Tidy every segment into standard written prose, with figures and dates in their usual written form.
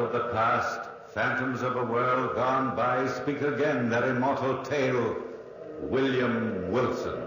of the past, phantoms of a world gone by, speak again their immortal tale. William Wilson.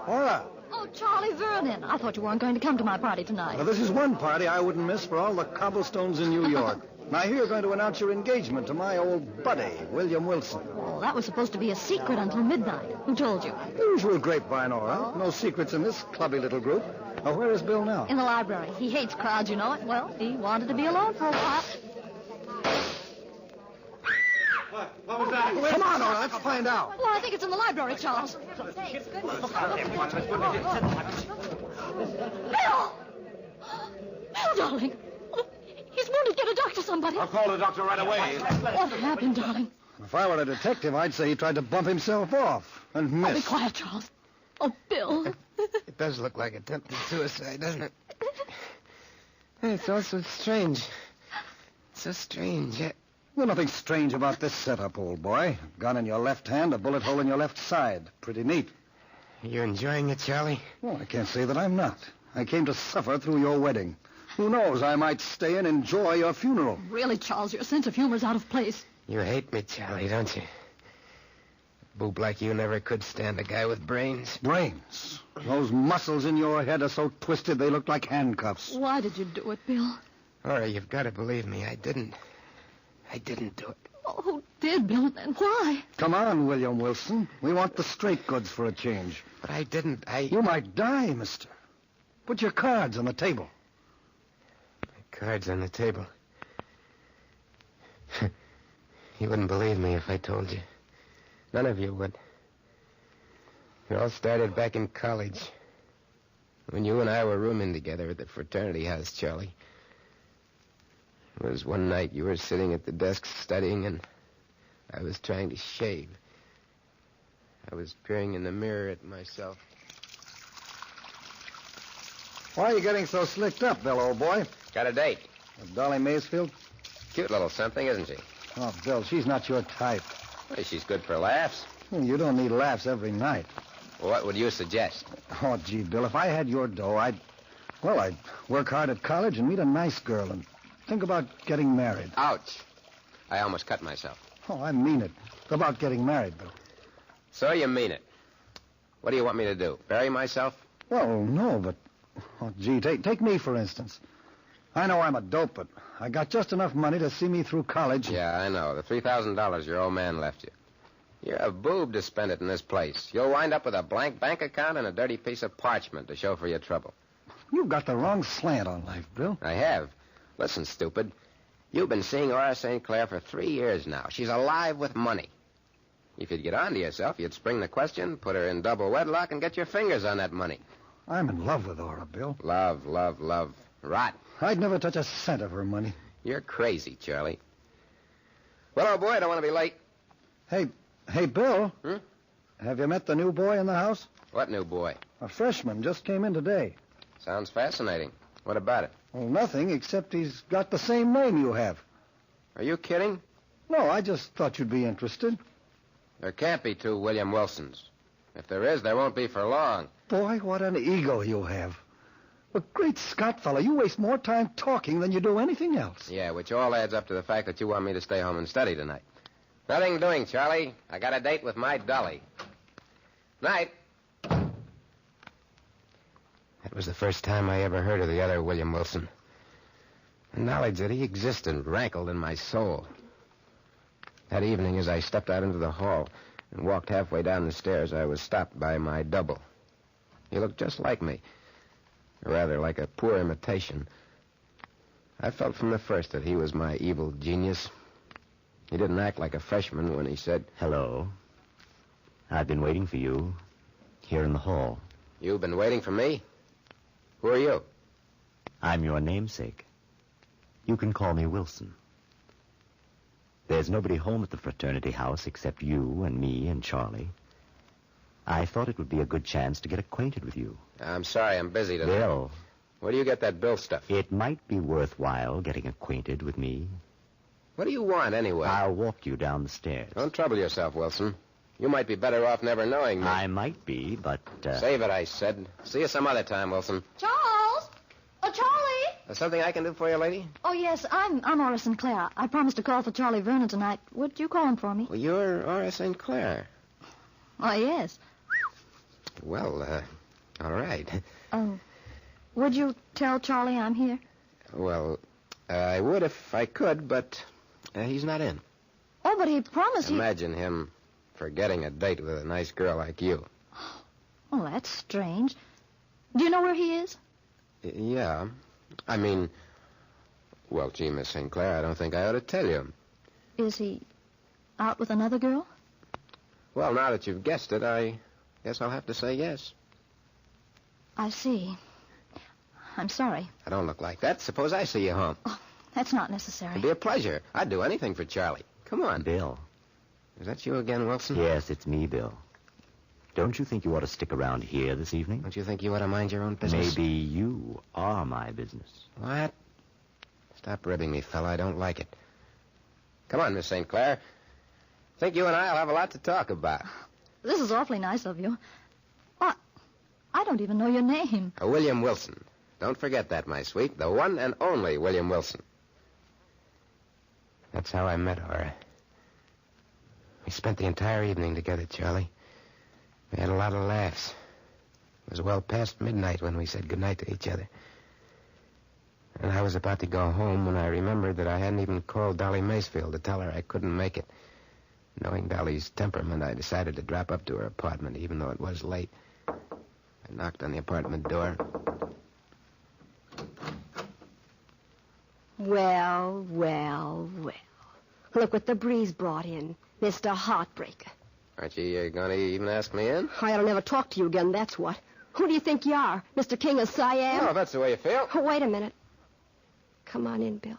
Ora. Oh, Charlie Vernon. I thought you weren't going to come to my party tonight. Well, this is one party I wouldn't miss for all the cobblestones in New York. Now, here you're going to announce your engagement to my old buddy, William Wilson. Well, that was supposed to be a secret until midnight. Who told you? Usual grapevine, Ora. No secrets in this clubby little group. Now, where is Bill now? In the library. He hates crowds, you know it. Well, he wanted to be alone for a while. What was that? Come on, Ora. Let's find out. Well, I think it's in the library, Charles. Bill! Bill, darling. He's wounded. Get a doctor, somebody. I'll call the doctor right away. What happened, darling? If I were a detective, I'd say he tried to bump himself off and Oh, be miss. quiet, Charles. Oh, Bill. It does look like attempted suicide, doesn't it? It's all so strange. So strange. There's nothing strange about this setup, old boy. A gun in your left hand, a bullet hole in your left side. Pretty neat. You enjoying it, Charlie? Well, I can't say that I'm not. I came to suffer through your wedding. Who knows, I might stay and enjoy your funeral. Really, Charles, your sense of humor's out of place. You hate me, Charlie, don't you? A boob like you never could stand a guy with brains. Brains. Those muscles in your head are so twisted they look like handcuffs. Why did you do it, Bill? All right, you've got to believe me. I didn't do it. Oh, who did, Bill, and why? Come on, William Wilson. We want the straight goods for a change. But I didn't. You might die, mister. Put your cards on the table. Cards on the table. You wouldn't believe me if I told you. None of you would. It all started back in college. When you and I were rooming together at the fraternity house, Charlie. It was one night you were sitting at the desk studying, and I was trying to shave. I was peering in the mirror at myself. Why are you getting so slicked up, Bill, old boy? Got a date. With Dolly Maysfield? Cute little something, isn't she? Oh, Bill, she's not your type. Well, she's good for laughs. You don't need laughs every night. Well, what would you suggest? Oh, gee, Bill, if I had your dough, I'd work hard at college and meet a nice girl and think about getting married. Ouch. I almost cut myself. Oh, I mean it. About getting married, Bill. So you mean it. What do you want me to do? Bury myself? Well, no, but... Oh, gee, take me, for instance. I know I'm a dope, but I got just enough money to see me through college. Yeah, I know. The $3,000 your old man left you. You're a boob to spend it in this place. You'll wind up with a blank bank account and a dirty piece of parchment to show for your trouble. You've got the wrong slant on life, Bill. I have. Listen, stupid. You've been seeing Ora St. Clair for 3 years now. She's alive with money. If you'd get on to yourself, you'd spring the question, put her in double wedlock, and get your fingers on that money. I'm in love with Ora, Bill. Love, love, love. Rot. I'd never touch a cent of her money. You're crazy, Charlie. Well, old boy, I don't want to be late. Hey, Bill. Hmm? Have you met the new boy in the house? What new boy? A freshman just came in today. Sounds fascinating. What about it? Well, nothing, except he's got the same name you have. Are you kidding? No, I just thought you'd be interested. There can't be two William Wilsons. If there is, there won't be for long. Boy, what an ego you have. But great Scott, fella, you waste more time talking than you do anything else. Yeah, which all adds up to the fact that you want me to stay home and study tonight. Nothing doing, Charlie. I got a date with my Dolly. Night. That was the first time I ever heard of the other William Wilson. The knowledge that he existed rankled in my soul. That evening, as I stepped out into the hall and walked halfway down the stairs, I was stopped by my double. He looked just like me. Rather like a poor imitation. I felt from the first that he was my evil genius. He didn't act like a freshman when he said, "Hello. I've been waiting for you here in the hall. "You've been waiting for me? Who are you?" I'm your namesake. You can call me Wilson. There's nobody home at the fraternity house except you and me and Charlie. I thought it would be a good chance to get acquainted with you. I'm sorry, I'm busy tonight. Bill. Where do you get that Bill stuff? It might be worthwhile getting acquainted with me. What do you want, anyway? I'll walk you down the stairs. Don't trouble yourself, Wilson. You might be better off never knowing me. I might be, but... Save it, I said. See you some other time, Wilson. Charles! Oh, Charlie! There's something I can do for you, lady? Oh, yes, I'm Aura St. Clair. I promised to call for Charlie Vernon tonight. Would you call him for me? Well, you're Aura St. Clair. Oh, yes. Well, all right. Would you tell Charlie I'm here? Well, I would if I could, but he's not in. Oh, but he promised Imagine him forgetting a date with a nice girl like you. Oh, that's strange. Do you know where he is? Yeah. I mean, well, gee, Miss St. Clair, I don't think I ought to tell you. Is he out with another girl? Well, now that you've guessed it, I guess I'll have to say yes. I see. I'm sorry. I don't look like that. Suppose I see you home. Oh, that's not necessary. It'd be a pleasure. I'd do anything for Charlie. Come on. Bill. Is that you again, Wilson? Yes, it's me, Bill. Don't you think you ought to stick around here this evening? Don't you think you ought to mind your own business? Maybe you are my business. What? Stop ribbing me, fella. I don't like it. Come on, Miss St. Clair. Think you and I'll have a lot to talk about. This is awfully nice of you. What? I don't even know your name. William Wilson. Don't forget that, my sweet. The one and only William Wilson. That's how I met Aura. We spent the entire evening together, Charlie. We had a lot of laughs. It was well past midnight when we said goodnight to each other. And I was about to go home when I remembered that I hadn't even called Dolly Macefield to tell her I couldn't make it. Knowing Dolly's temperament, I decided to drop up to her apartment, even though it was late. I knocked on the apartment door. Well, well, well. Look what the breeze brought in. Mr. Heartbreaker. Aren't you going to even ask me in? I ought to never talk to you again, that's what. Who do you think you are? Mr. King of Siam? Oh, if that's the way you feel. Oh, wait a minute. Come on in, Bill.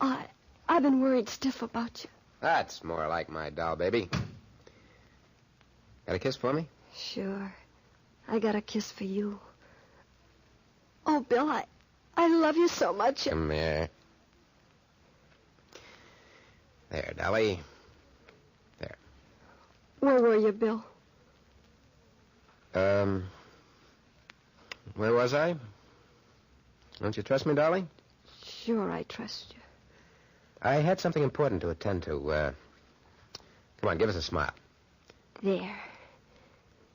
I've been worried stiff about you. That's more like my doll, baby. Got a kiss for me? Sure. I got a kiss for you. Oh, Bill, I love you so much. Come here. There, Dolly. There. Where were you, Bill? Where was I? Don't you trust me, Dolly? Sure, I trust you. I had something important to attend to. Come on, give us a smile. There.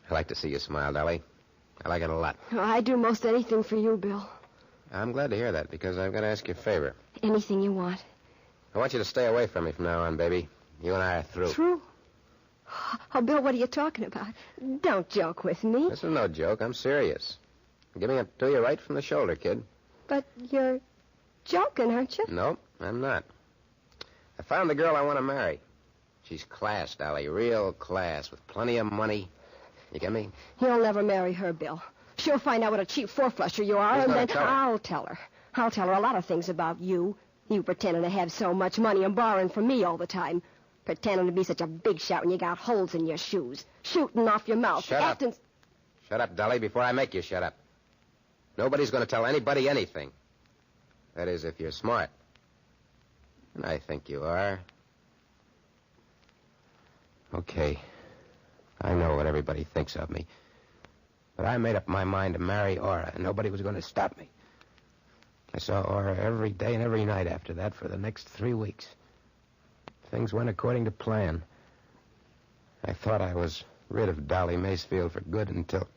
I like to see you smile, Dolly. I like it a lot. Oh, I do most anything for you, Bill. I'm glad to hear that, because I've got to ask you a favor. Anything you want. I want you to stay away from me from now on, baby. You and I are through. Through? Oh, Bill, what are you talking about? Don't joke with me. This is no joke. I'm serious. I'm giving it to you right from the shoulder, kid. But you're joking, aren't you? No, I'm not. I found the girl I want to marry. She's class, Dolly. Real class, with plenty of money. You get me? You'll never marry her, Bill. She'll find out what a cheap four-flusher you are, Who's and gonna then tell her? I'll tell her. I'll tell her a lot of things about you. You pretending to have so much money and borrowing from me all the time. Pretending to be such a big shot when you got holes in your shoes. Shooting off your mouth. Shut up. acting... Shut up, Dolly, before I make you shut up. Nobody's going to tell anybody anything. That is, if you're smart. And I think you are. Okay. I know what everybody thinks of me. But I made up my mind to marry Aura, and nobody was going to stop me. I saw Aura every day and every night after that for the next 3 weeks. Things went according to plan. I thought I was rid of Dolly Macefield for good until...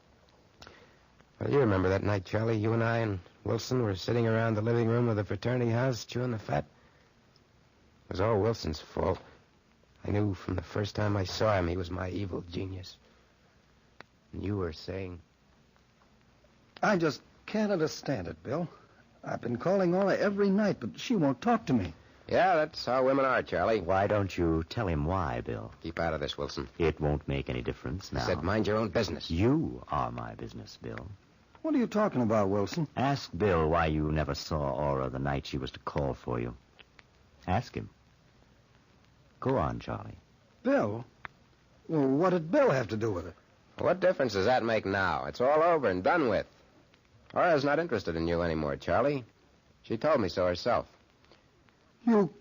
Well, you remember that night, Charlie? You and I and Wilson were sitting around the living room of the fraternity house chewing the fat. It was all Wilson's fault. I knew from the first time I saw him he was my evil genius. And you were saying... I just can't understand it, Bill. I've been calling Aura every night, but she won't talk to me. Yeah, that's how women are, Charlie. Why don't you tell him why, Bill? Keep out of this, Wilson. It won't make any difference now. I said mind your own business. You are my business, Bill. What are you talking about, Wilson? Ask Bill why you never saw Aura the night she was to call for you. Ask him. Go on, Charlie. Bill? Well, what did Bill have to do with it? What difference does that make now? It's all over and done with. Aura's not interested in you anymore, Charlie. She told me so herself. You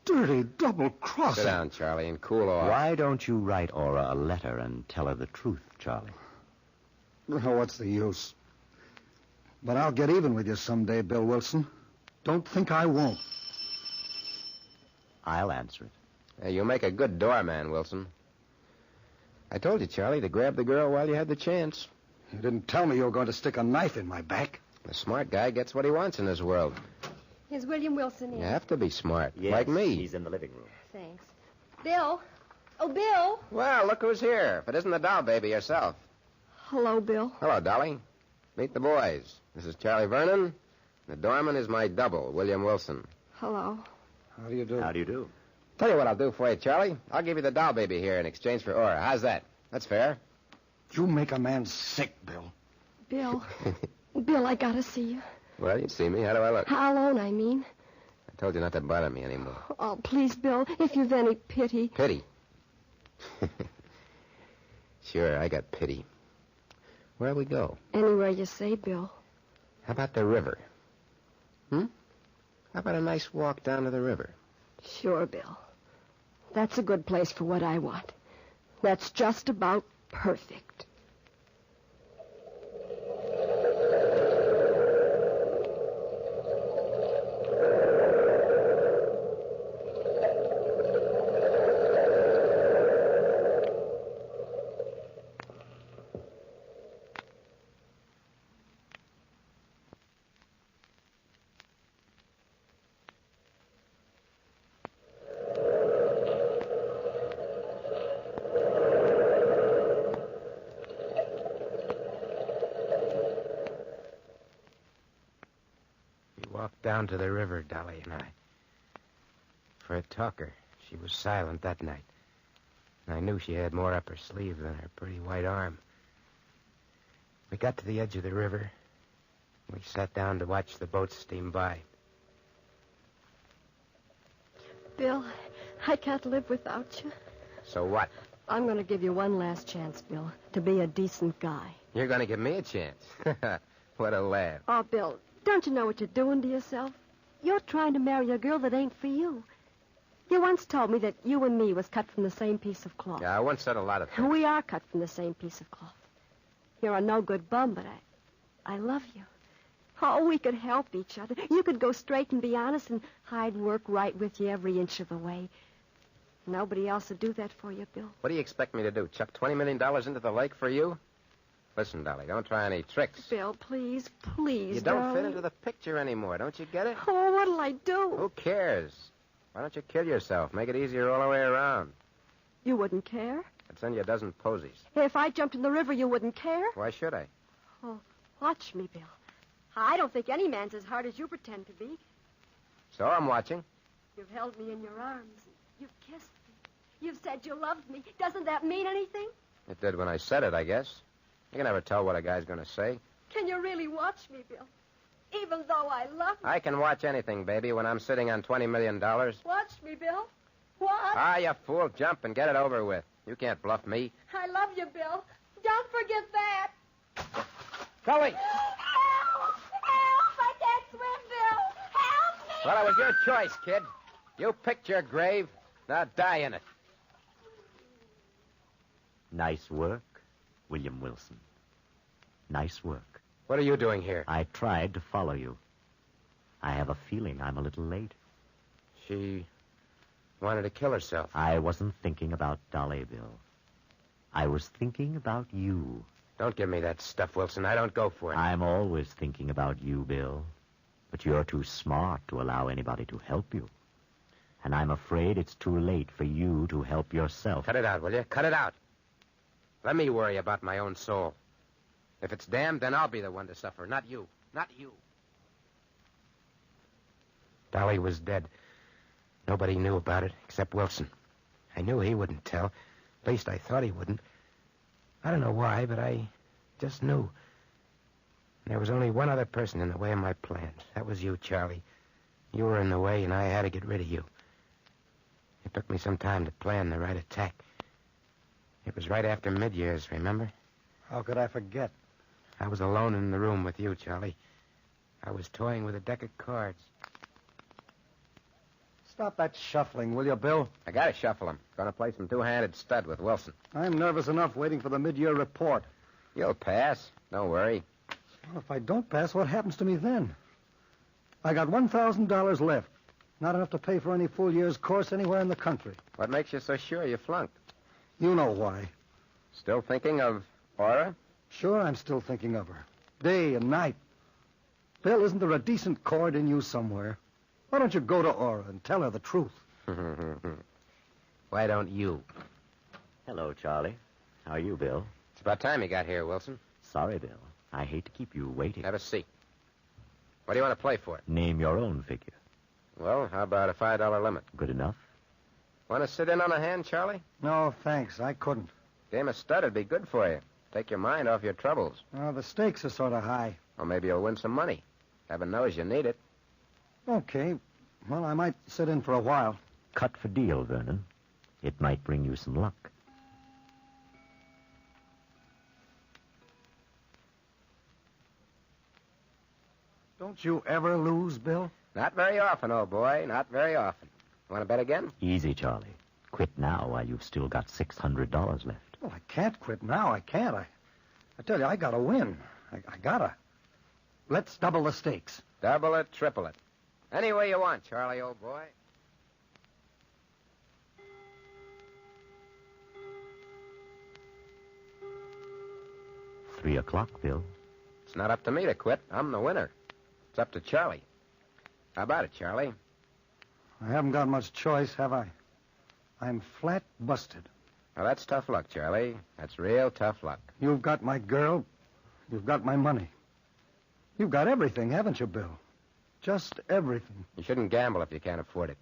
dirty double-crossing. Sit down, Charlie, and cool off. Why don't you write Aura a letter and tell her the truth, Charlie? Oh, what's the use? But I'll get even with you someday, Bill Wilson. Don't think I won't. I'll answer it. You make a good doorman, Wilson. I told you, Charlie, to grab the girl while you had the chance. You didn't tell me you were going to stick a knife in my back. The smart guy gets what he wants in this world. Here's William Wilson in. You have to be smart, Yes, like me. He's in the living room. Thanks. Bill. Oh, Bill. Well, look who's here. If it isn't the doll baby herself. Hello, Bill. Hello, Dolly. Meet the boys. This is Charlie Vernon. The doorman is my double, William Wilson. Hello. How do you do? How do you do? Tell you what I'll do for you, Charlie. I'll give you the doll baby here in exchange for Aura. How's that? That's fair. You make a man sick, Bill. Bill. Bill, I gotta see you. Well, you see me. How do I look? How alone, I mean. I told you not to bother me anymore. Oh, please, Bill, if you've any pity. Pity. Sure, I got pity. Where'll we go? Anywhere you say, Bill. How about the river? How about a nice walk down to the river? Sure, Bill. That's a good place for what I want. That's just about perfect. Walked down to the river, Dolly and I. For a talker, she was silent that night. And I knew she had more up her sleeve than her pretty white arm. We got to the edge of the river. We sat down to watch the boats steam by. Bill, I can't live without you. So what? I'm going to give you one last chance, Bill, to be a decent guy. You're going to give me a chance. What a laugh. Oh, Bill, don't you know what you're doing to yourself? You're trying to marry a girl that ain't for you. You once told me that you and me was cut from the same piece of cloth. Yeah, I once said a lot of things. We are cut from the same piece of cloth. You're a no-good bum, but I love you. Oh, we could help each other. You could go straight and be honest, and I'd work right with you every inch of the way. Nobody else would do that for you, Bill. What do you expect me to do, chuck $20 million into the lake for you? Listen, Dolly, don't try any tricks. Bill, please, please, You don't fit darling. into the picture anymore, don't you get it? Oh, what'll I do? Who cares? Why don't you kill yourself? Make it easier all the way around. You wouldn't care? I'd send you a dozen posies. If I jumped in the river, you wouldn't care? Why should I? Oh, watch me, Bill. I don't think any man's as hard as you pretend to be. So I'm watching. You've held me in your arms. You've kissed me. You've said you loved me. Doesn't that mean anything? It did when I said it, I guess. You can never tell what a guy's going to say. Can you really watch me, Bill? Even though I love you. I can watch anything, baby, when I'm sitting on $20 million. Watch me, Bill. What? Ah, you fool. Jump and get it over with. You can't bluff me. I love you, Bill. Don't forget that. Dolly! Help! Help! I can't swim, Bill. Help me! Well, it was your choice, kid. You picked your grave. Now die in it. Nice work, William Wilson. Nice work. What are you doing here? I tried to follow you. I have a feeling I'm a little late. She wanted to kill herself. I wasn't thinking about Dolly, Bill. I was thinking about you. Don't give me that stuff, Wilson. I don't go for it. I'm always thinking about you, Bill. But you're too smart to allow anybody to help you. And I'm afraid it's too late for you to help yourself. Cut it out, will you? Cut it out. Let me worry about my own soul. If it's damned, then I'll be the one to suffer, not you. Not you. Dolly was dead. Nobody knew about it except Wilson. I knew he wouldn't tell. At least I thought he wouldn't. I don't know why, but I just knew. And there was only one other person in the way of my plans. That was you, Charlie. You were in the way, and I had to get rid of you. It took me some time to plan the right attack. It was right after mid-years, remember? How could I forget? I was alone in the room with you, Charlie. I was toying with a deck of cards. Stop that shuffling, will you, Bill? I gotta shuffle him. Gonna play some two-handed stud with Wilson. I'm nervous enough waiting for the mid-year report. You'll pass. Don't worry. Well, if I don't pass, what happens to me then? I got $1,000 left. Not enough to pay for any full year's course anywhere in the country. What makes you so sure you flunked? You know why. Still thinking of Aura? Sure, I'm still thinking of her. Day and night. Bill, isn't there a decent chord in you somewhere? Why don't you go to Aura and tell her the truth? Why don't you? Hello, Charlie. How are you, Bill? It's about time you got here, Wilson. Sorry, Bill. I hate to keep you waiting. Have a seat. What do you want to play for? Name your own figure. Well, how about a $5 limit? Good enough? Want to sit in on a hand, Charlie? No, thanks. I couldn't. Game of stud would be good for you. Take your mind off your troubles. Well, the stakes are sort of high. Or maybe you'll win some money. Heaven knows you need it. Okay. Well, I might sit in for a while. Cut for deal, Vernon. It might bring you some luck. Don't you ever lose, Bill? Not very often, old boy. Not very often. Want to bet again? Easy, Charlie. Quit now while you've still got $600 left. Well, I can't quit now. I can't. I tell you, I gotta win. I gotta. Let's double the stakes. Double it, triple it. Any way you want, Charlie, old boy. 3 o'clock, Bill. It's not up to me to quit. I'm the winner. It's up to Charlie. How about it, Charlie? I haven't got much choice, have I? I'm flat busted. Well, that's tough luck, Charlie. That's real tough luck. You've got my girl. You've got my money. You've got everything, haven't you, Bill? Just everything. You shouldn't gamble if you can't afford it.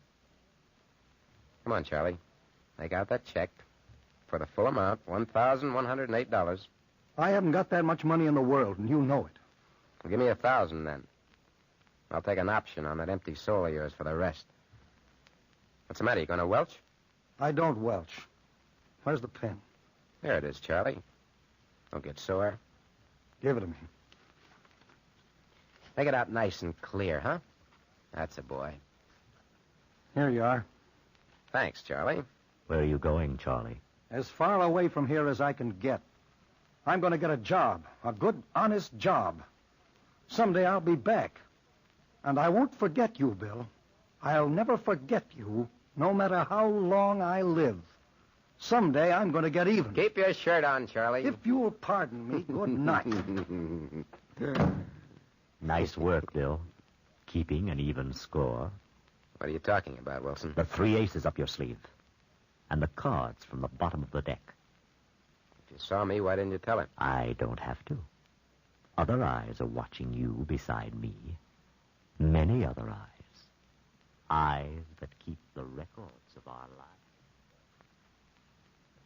Come on, Charlie. Make out that check for the full amount, $1,108. I haven't got that much money in the world, and you know it. Well, give me $1,000 then. I'll take an option on that empty soul of yours for the rest. What's the matter? You going to welch? I don't welch. Where's the pen? There it is, Charlie. Don't get sore. Give it to me. Make it out nice and clear, huh? That's a boy. Here you are. Thanks, Charlie. Where are you going, Charlie? As far away from here as I can get. I'm going to get a job. A good, honest job. Someday I'll be back. And I won't forget you, Bill. I'll never forget you, no matter how long I live. Someday I'm going to get even. Keep your shirt on, Charlie. If you'll pardon me, good night. Nice work, Bill. Keeping an even score. What are you talking about, Wilson? The 3 aces up your sleeve. And the cards from the bottom of the deck. If you saw me, why didn't you tell him? I don't have to. Other eyes are watching you beside me. Many other eyes. Eyes that keep the records of our lives.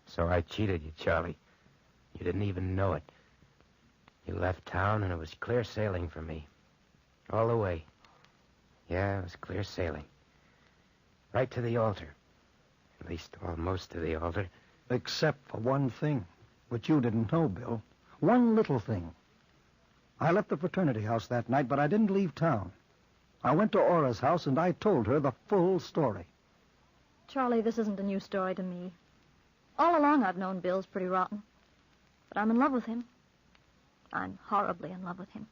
So I cheated you, Charlie. You didn't even know it. You left town, and it was clear sailing for me. All the way. Yeah, it was clear sailing. Right to the altar. At least almost to the altar. Except for one thing, which you didn't know, Bill. One little thing. I left the fraternity house that night, but I didn't leave town. I went to Aura's house, and I told her the full story. Charlie, this isn't a new story to me. All along I've known Bill's pretty rotten. But I'm in love with him. I'm horribly in love with him.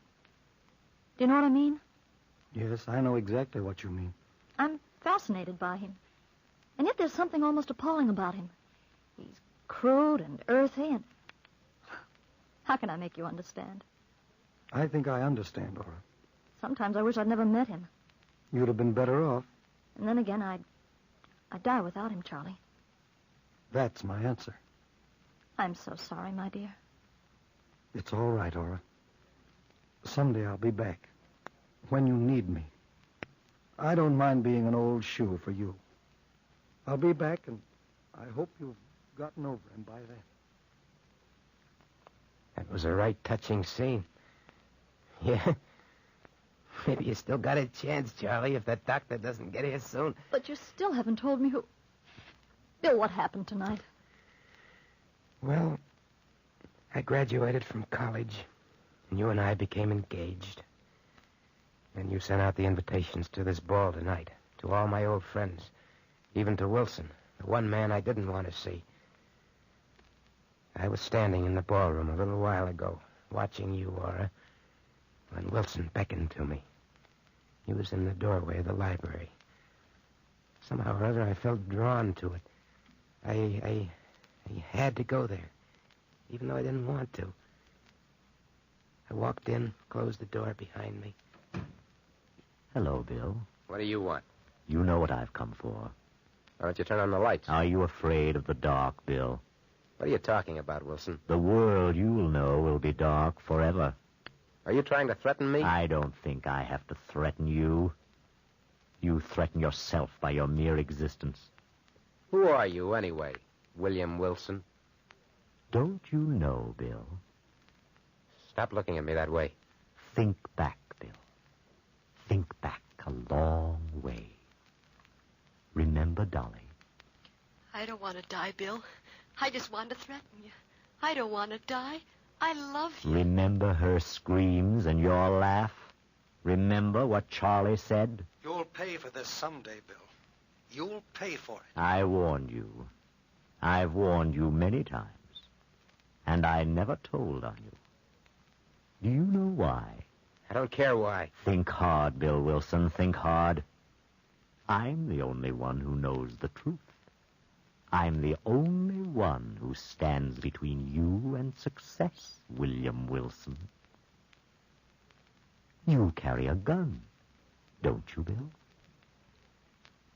Do you know what I mean? Yes, I know exactly what you mean. I'm fascinated by him. And yet there's something almost appalling about him. He's crude and earthy and... How can I make you understand? I think I understand, Aura. Sometimes I wish I'd never met him. You'd have been better off. And then again, I'd die without him, Charlie. That's my answer. I'm so sorry, my dear. It's all right, Aura. Someday I'll be back. When you need me. I don't mind being an old shoe for you. I'll be back, and I hope you've gotten over him by then. That was a right touching scene. Yeah. Maybe you still got a chance, Charlie, if that doctor doesn't get here soon. But you still haven't told me who... Bill, what happened tonight? Well, I graduated from college, and you and I became engaged. And you sent out the invitations to this ball tonight, to all my old friends, even to Wilson, the one man I didn't want to see. I was standing in the ballroom a little while ago, watching you, Aura, when Wilson beckoned to me. He was in the doorway of the library. Somehow or other, I felt drawn to it. I had to go there, even though I didn't want to. I walked in, closed the door behind me. Hello, Bill. What do you want? You know what I've come for. Why don't you turn on the lights? Are you afraid of the dark, Bill? What are you talking about, Wilson? The world you'll know will be dark forever. Are you trying to threaten me? I don't think I have to threaten you. You threaten yourself by your mere existence. Who are you, anyway, William Wilson? Don't you know, Bill? Stop looking at me that way. Think back, Bill. Think back a long way. Remember Dolly? I don't want to die, Bill. I just want to threaten you. I don't want to die. I love you. Remember her screams and your laugh? Remember what Charlie said? You'll pay for this someday, Bill. You'll pay for it. I warned you. I've warned you many times. And I never told on you. Do you know why? I don't care why. Think hard, Bill Wilson. Think hard. I'm the only one who knows the truth. I'm the only one who stands between you and success, William Wilson. You carry a gun, don't you, Bill?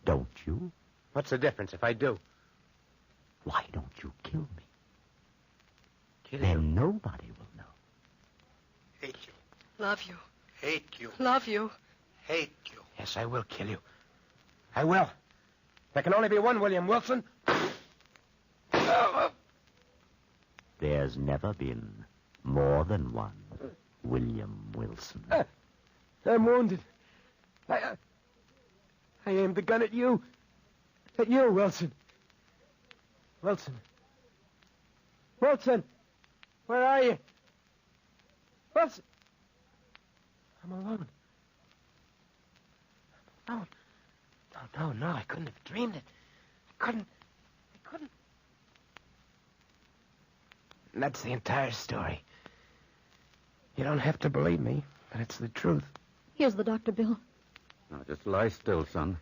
Don't you? What's the difference if I do? Why don't you kill me? Kill Then you? nobody will know. Hate you. Love you. Hate you. Love you. Hate you. Yes, I will kill you. I will. There can only be one William Wilson. There's never been more than one William Wilson. I'm wounded. I aimed the gun at you. At you, Wilson. Wilson. Wilson! Where are you? Wilson! I'm alone. I'm alone. No, I couldn't have dreamed it. I couldn't. And that's the entire story. You don't have to believe me, but it's the truth. Here's the doctor, Bill. Now, just lie still, son.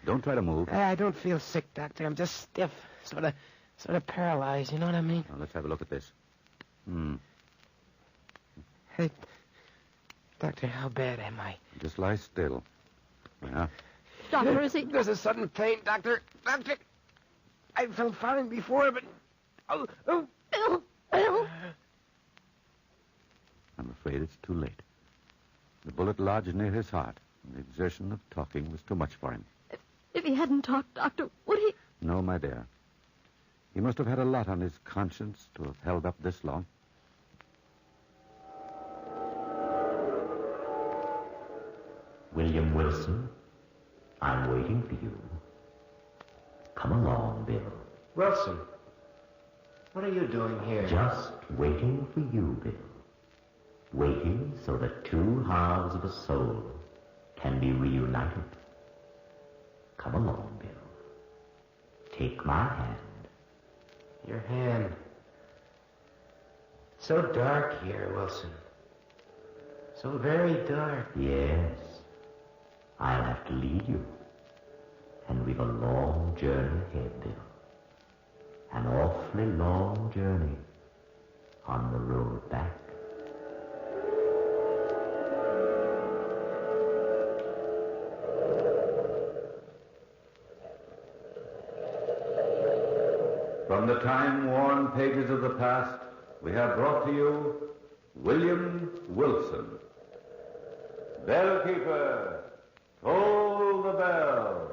Don't try to move. I don't feel sick, Doctor. I'm just stiff. Sort of paralyzed, you know what I mean? Now, let's have a look at this. Hey, Doctor, how bad am I? Just lie still. Yeah. Doctor, is he... There's a sudden pain, Doctor. Doctor, I felt fine before, but... Bill! Bill! I'm afraid it's too late. The bullet lodged near his heart, and the exertion of talking was too much for him. If he hadn't talked, Doctor, would he... No, my dear. He must have had a lot on his conscience to have held up this long. William Wilson, I'm waiting for you. Come along, Bill. Wilson, what are you doing here? Just waiting for you, Bill. Waiting so that two halves of a soul can be reunited. Come along, Bill. Take my hand. Your hand. So dark here, Wilson. So very dark. Yes. I'll have to lead you. And we've a long journey ahead, Bill. An awfully long journey on the road back. From the time-worn pages of the past, we have brought to you William Wilson. Bellkeeper, toll the bell.